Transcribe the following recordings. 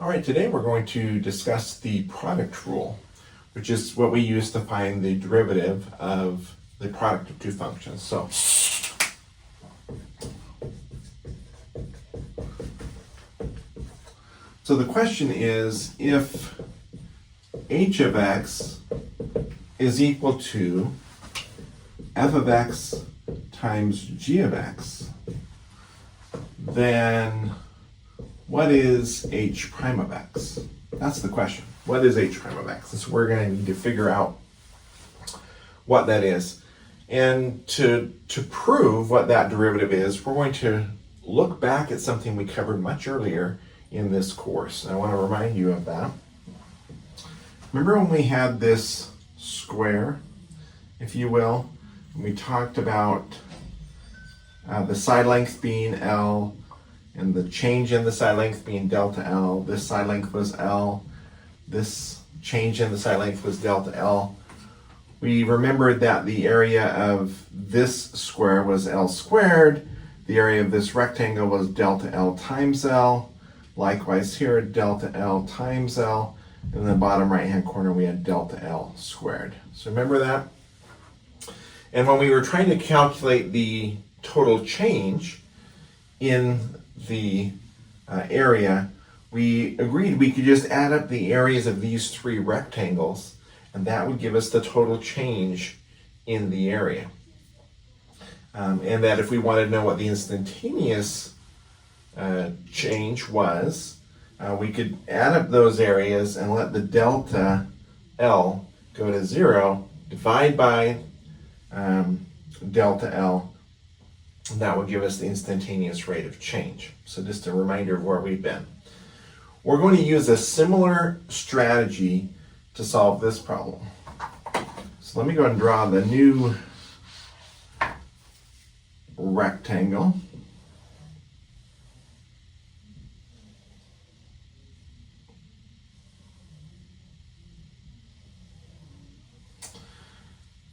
All right, today we're going to discuss the product rule, which is what we use to find the derivative of the product of two functions. So the question is, if h of x is equal to f of x times g of x, then what is h prime of x? That's the question. What is h prime of x? So we're going to need to figure out what that is. And to prove what that derivative is, we're going to look back at something we covered much earlier in this course. I want to remind you of that. Remember when we had this square, if you will, and we talked about the side length being L, and the change in the side length being delta L. This side length was L. This change in the side length was delta L. We remembered that the area of this square was L squared. The area of this rectangle was delta L times L. Likewise here, delta L times L. And in the bottom right-hand corner, we had delta L squared. So remember that? And when we were trying to calculate the total change in the area, we agreed we could just add up the areas of these three rectangles, and that would give us the total change in the area. And that if we wanted to know what the instantaneous change was, we could add up those areas and let the delta L go to 0, divide by delta L, and that would give us the instantaneous rate of change. So just a reminder of where we've been. We're going to use a similar strategy to solve this problem. So let me go ahead and draw the new rectangle.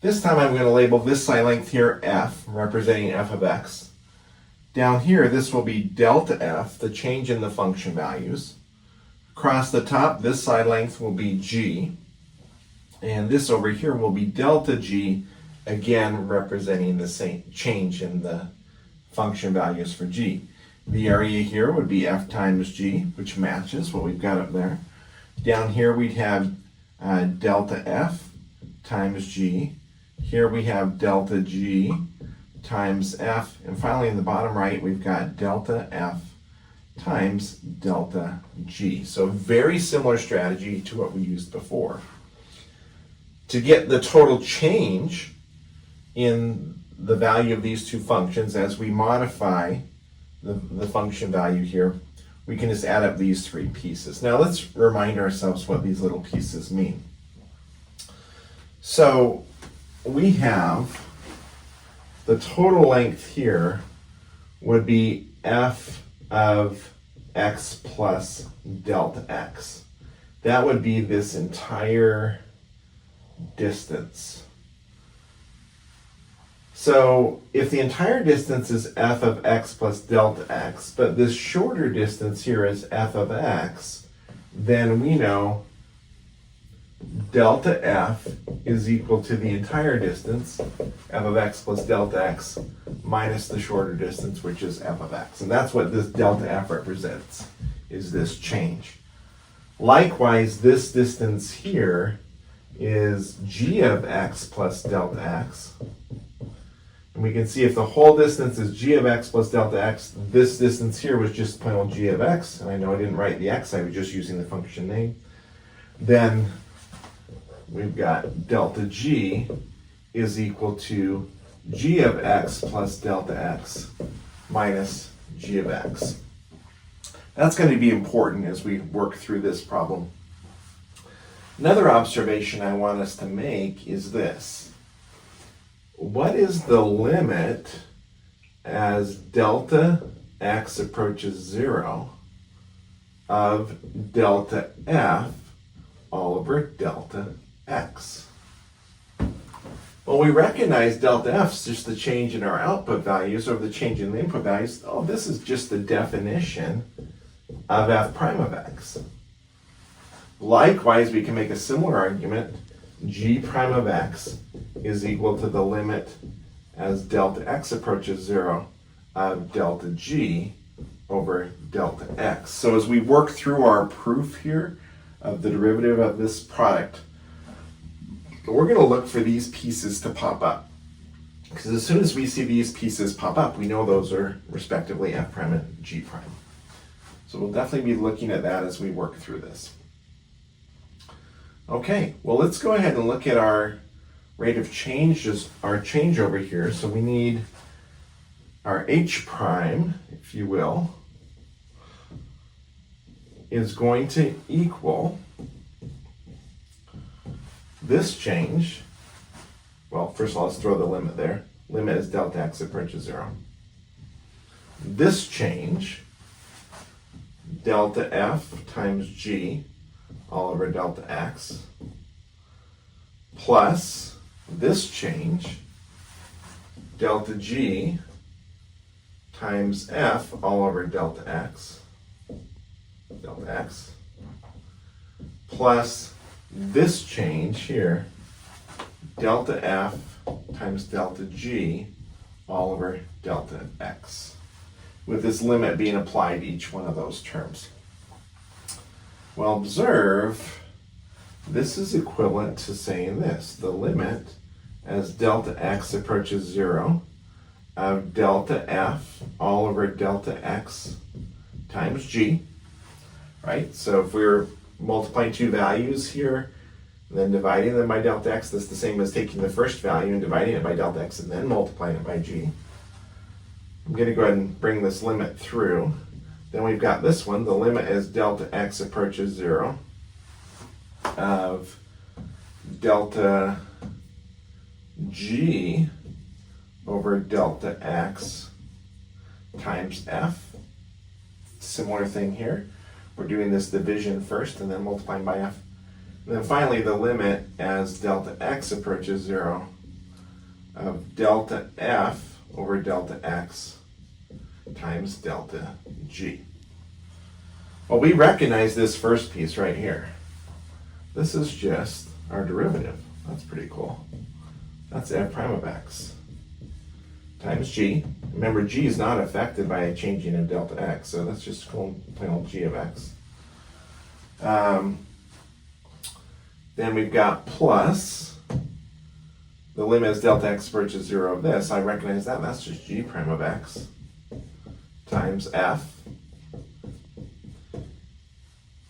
This time I'm going to label this side length here f, representing f of x. Down here, this will be delta f, the change in the function values. Across the top, this side length will be g. And this over here will be delta g, again representing the same change in the function values for g. The area here would be f times g, which matches what we've got up there. Down here we'd have delta f times g. Here we have delta g times f, and finally in the bottom right we've got delta f times delta g. So very similar strategy to what we used before. To get the total change in the value of these two functions as we modify the function value here, we can just add up these three pieces. Now let's remind ourselves what these little pieces mean. So we have the total length here would be f of x plus delta x. That would be this entire distance. So if the entire distance is f of x plus delta x, but this shorter distance here is f of x, then we know delta f is equal to the entire distance, f of x plus delta x, minus the shorter distance, which is f of x. And that's what this delta f represents, is this change. Likewise, this distance here is g of x plus delta x. And we can see if the whole distance is g of x plus delta x, this distance here was just plain old g of x, and I know I didn't write the x, I was just using the function name. Then we've got delta g is equal to g of x plus delta x minus g of x. That's going to be important as we work through this problem. Another observation I want us to make is this. What is the limit as delta x approaches 0 of delta f all over delta x? Well, we recognize delta f is just the change in our output values or the change in the input values. Oh, this is just the definition of f prime of x. Likewise, we can make a similar argument. G prime of x is equal to the limit as delta x approaches 0 of delta g over delta x. So as we work through our proof here of the derivative of this product, we're going to look for these pieces to pop up. Because as soon as we see these pieces pop up, we know those are respectively f prime and g prime. So we'll definitely be looking at that as we work through this. Okay, well, let's go ahead and look at our rate of change, our change over here. So we need our h prime, if you will, is going to equal this change. Well, first of all, let's throw the limit there. Limit is delta x approaches 0. This change, delta f times g all over delta x, plus this change, delta g times f all over delta x, plus this change here, delta f times delta g all over delta x, with this limit being applied to each one of those terms. Well, observe, this is equivalent to saying this, the limit as delta x approaches 0 of delta f all over delta x times g, right? So if we're multiplying two values here, and then dividing them by delta x, that's the same as taking the first value and dividing it by delta x and then multiplying it by g. I'm going to go ahead and bring this limit through. Then we've got this one, the limit as delta x approaches 0 of delta g over delta x times f. Similar thing here. We're doing this division first and then multiplying by f. And then finally, the limit as delta x approaches 0 of delta f over delta x times delta g. Well, we recognize this first piece right here. This is just our derivative. That's pretty cool. That's f prime of x times g. Remember, g is not affected by a changing of delta x, so that's just plain old g of x. Then we've got plus the limit as delta x approaches 0 of this. I recognize that. That's just g prime of x times f.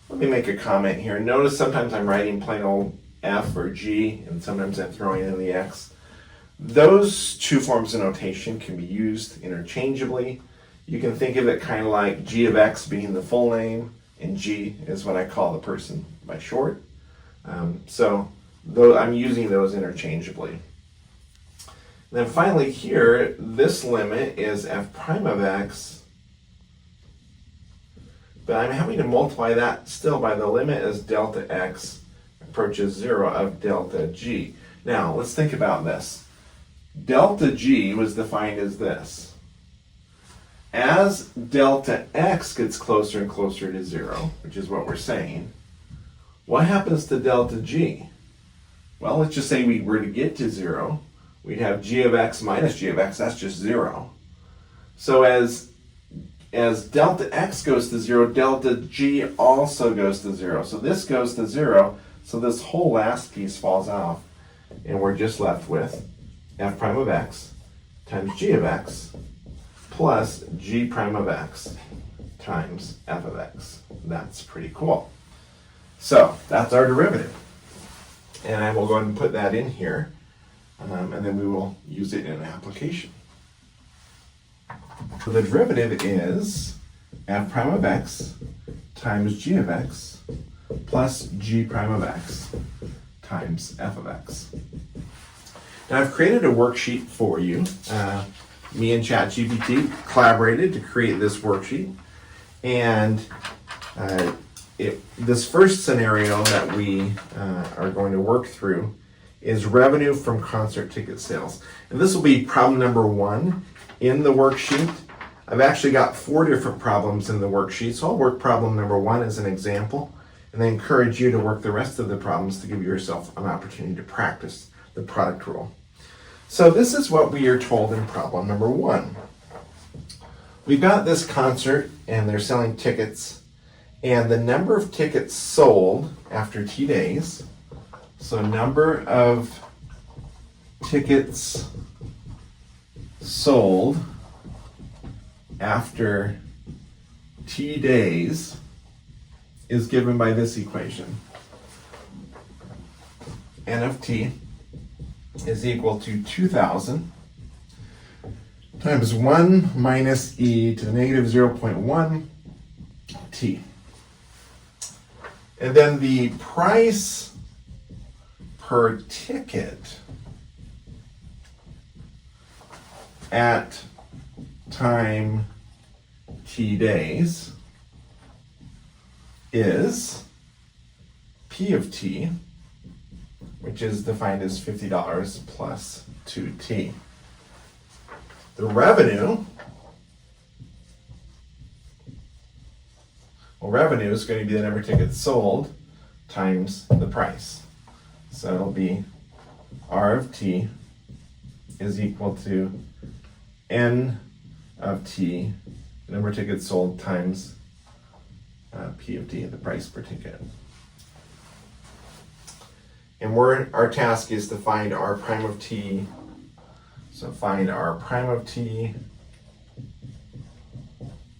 Let me make a comment here. Notice sometimes I'm writing plain old f or g, and sometimes I'm throwing in the x. Those two forms of notation can be used interchangeably. You can think of it kind of like g of x being the full name, and g is what I call the person by short. So I'm using those interchangeably. And then finally here, this limit is f prime of x, but I'm having to multiply that still by the limit as delta x approaches 0 of delta g. Now, let's think about this. Delta g was defined as this. As delta x gets closer and closer to 0, which is what we're saying, what happens to delta g? Well, let's just say we were to get to 0. We'd have g of x minus g of x, that's just 0. So as delta x goes to 0, delta g also goes to 0. So this goes to 0, so this whole last piece falls off, and we're just left with f prime of x times g of x plus g prime of x times f of x. That's pretty cool. So that's our derivative. And I will go ahead and put that in here, and then we will use it in an application. So the derivative is f prime of x times g of x plus g prime of x times f of x. Now I've created a worksheet for you. Me and ChatGPT collaborated to create this worksheet. And this first scenario that we are going to work through is revenue from concert ticket sales. And this will be problem number 1 in the worksheet. I've actually got 4 different problems in the worksheet, so I'll work problem number 1 as an example, and I encourage you to work the rest of the problems to give yourself an opportunity to practice the product rule. So this is what we are told in problem number 1. We've got this concert and they're selling tickets, and the number of tickets sold after T days, so number of tickets sold after T days is given by this equation. N of T is equal to 2,000 times 1 minus e to the negative 0.1 t. And then the price per ticket at time T days is P of T, which is defined as $50 plus 2T. The revenue, revenue is going to be the number of tickets sold times the price. So it'll be R of T is equal to N of T, the number of tickets sold, times P of T, the price per ticket. And our task is to find R prime of T. So find R prime of T,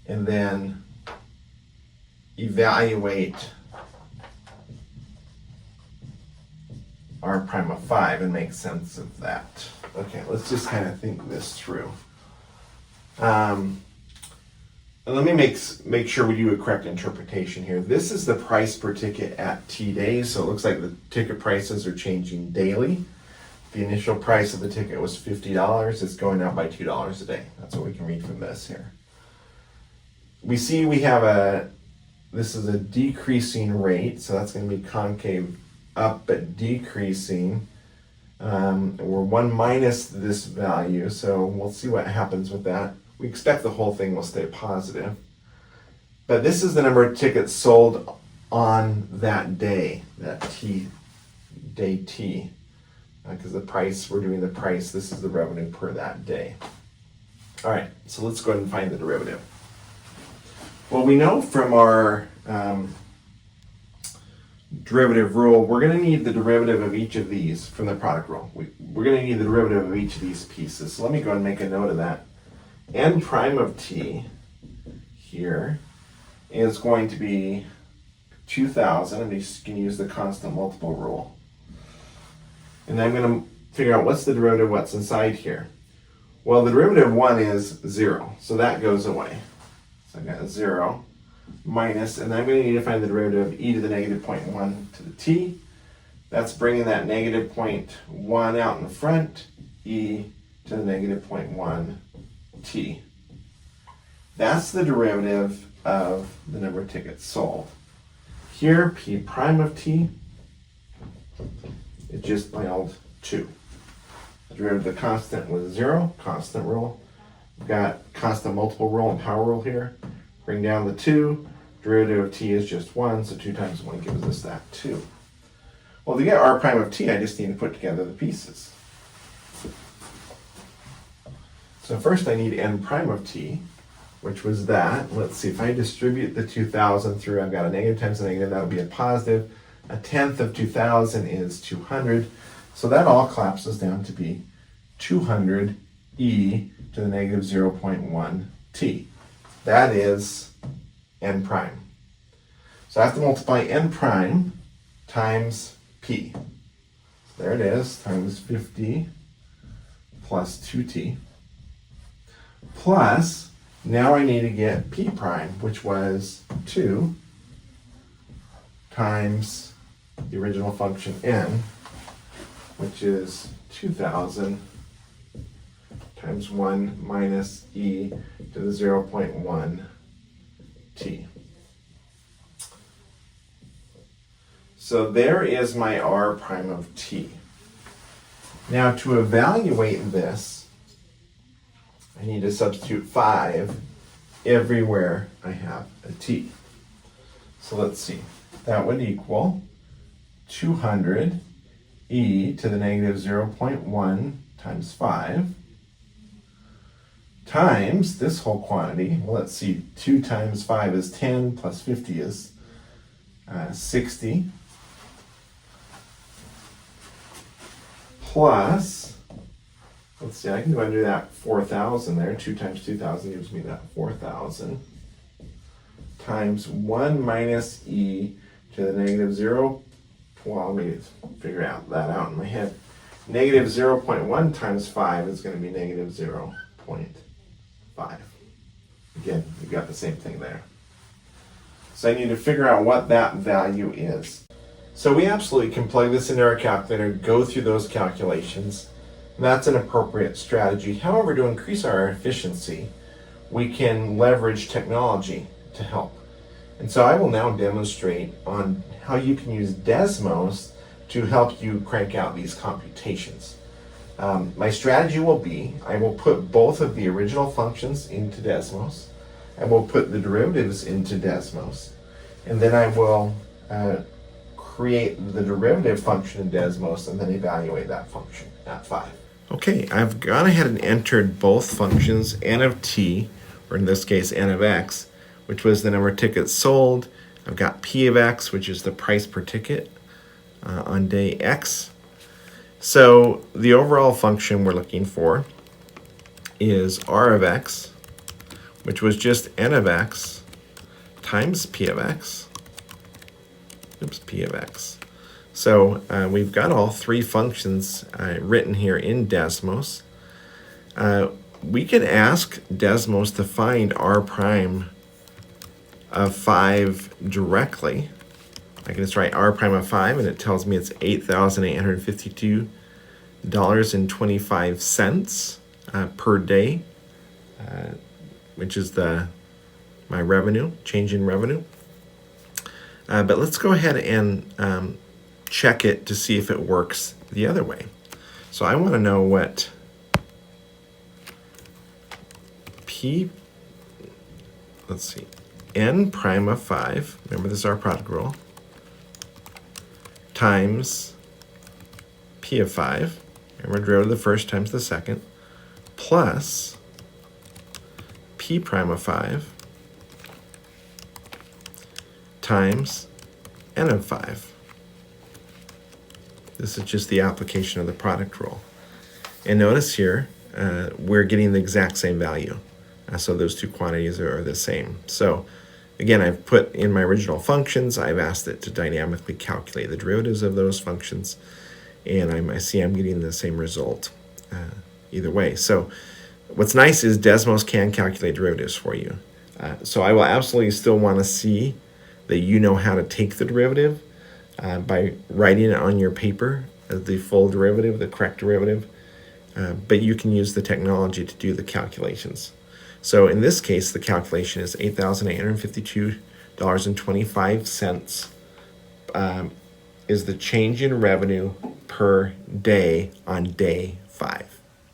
and then evaluate R prime of 5 and make sense of that. Okay, let's just kind of think this through. And let me make sure we do a correct interpretation here. This is the price per ticket at T days, so it looks like the ticket prices are changing daily. The initial price of the ticket was $50. It's going up by $2 a day. That's what we can read from this here. We see this is a decreasing rate, so that's going to be concave up but decreasing. We're 1 minus this value, so we'll see what happens with that. We expect the whole thing will stay positive. But this is the number of tickets sold on that day, that day T. Because the price, we're doing the price, this is the revenue per that day. All right, so let's go ahead and find the derivative. Well, we know from our derivative rule, we're going to need the derivative of each of these from the product rule. We're going to need the derivative of each of these pieces. So let me go and make a note of that. N prime of T here is going to be 2,000, and you can use the constant multiple rule. And I'm going to figure out what's the derivative of what's inside here. Well, the derivative of 1 is 0, so that goes away. So I got 0 minus, and I'm going to need to find the derivative of e to the negative 0.1 to the t. That's bringing that negative 0.1 out in front, e to the negative 0.1 t. That's the derivative of the number of tickets sold. Here, p prime of t is just plain old 2. The derivative of the constant was 0, constant rule. We've got constant multiple rule and power rule here. Bring down the 2. Derivative of t is just 1, so 2 times 1 gives us that 2. Well, to get r prime of t, I just need to put together the pieces. So first I need n prime of t, which was that. Let's see, if I distribute the 2,000 through, I've got a negative times a negative, that would be a positive. A tenth of 2,000 is 200. So that all collapses down to be 200 e to the negative 0.1 t. That is n prime. So I have to multiply n prime times p. There it is, times 50 plus 2t. Plus, now I need to get p prime, which was 2 times the original function n, which is 2,000 times 1 minus e to the 0.1 t. So there is my r prime of t. Now to evaluate this, I need to substitute 5 everywhere I have a t. So let's see. that would equal 200 e to the negative 0.1 times 5 times this whole quantity. Well, let's see, 2 times 5 is 10, plus 50 is 60, plus, let's see, I can go and do that 4,000 there. 2 times 2,000 gives me that 4,000 times 1 minus e to the negative 0. Well, let me figure that out in my head. Negative 0.1 times 5 is going to be negative 0.5. Again, you got the same thing there. So I need to figure out what that value is. So we absolutely can plug this into our calculator, go through those calculations. That's an appropriate strategy. However, to increase our efficiency, we can leverage technology to help. And so I will now demonstrate on how you can use Desmos to help you crank out these computations. My strategy will be, I will put both of the original functions into Desmos. I will put the derivatives into Desmos. And then I will create the derivative function in Desmos and then evaluate that function at 5. Okay, I've gone ahead and entered both functions, n of t, or in this case n of x, which was the number of tickets sold. I've got p of x, which is the price per ticket on day x. So the overall function we're looking for is r of x, which was just n of x times p of x. Oops, p of x. So we've got all three functions written here in Desmos. We could ask Desmos to find r prime of 5 directly. I can just write r prime of 5, and it tells me it's $8,852.25 per day, which is my revenue, change in revenue. But let's go ahead and check it to see if it works the other way. So I want to know what n prime of 5, remember this is our product rule, times p of 5, remember derivative of the first times the second, plus p prime of 5 times n of 5. This is just the application of the product rule. And notice here, we're getting the exact same value. So those two quantities are the same. So again, I've put in my original functions, I've asked it to dynamically calculate the derivatives of those functions, and I see I'm getting the same result either way. So what's nice is Desmos can calculate derivatives for you. So I will absolutely still want to see that you know how to take the derivative by writing it on your paper as the full derivative, the correct derivative, but you can use the technology to do the calculations. So in this case, the calculation is $8,852.25 is the change in revenue per day on day 5.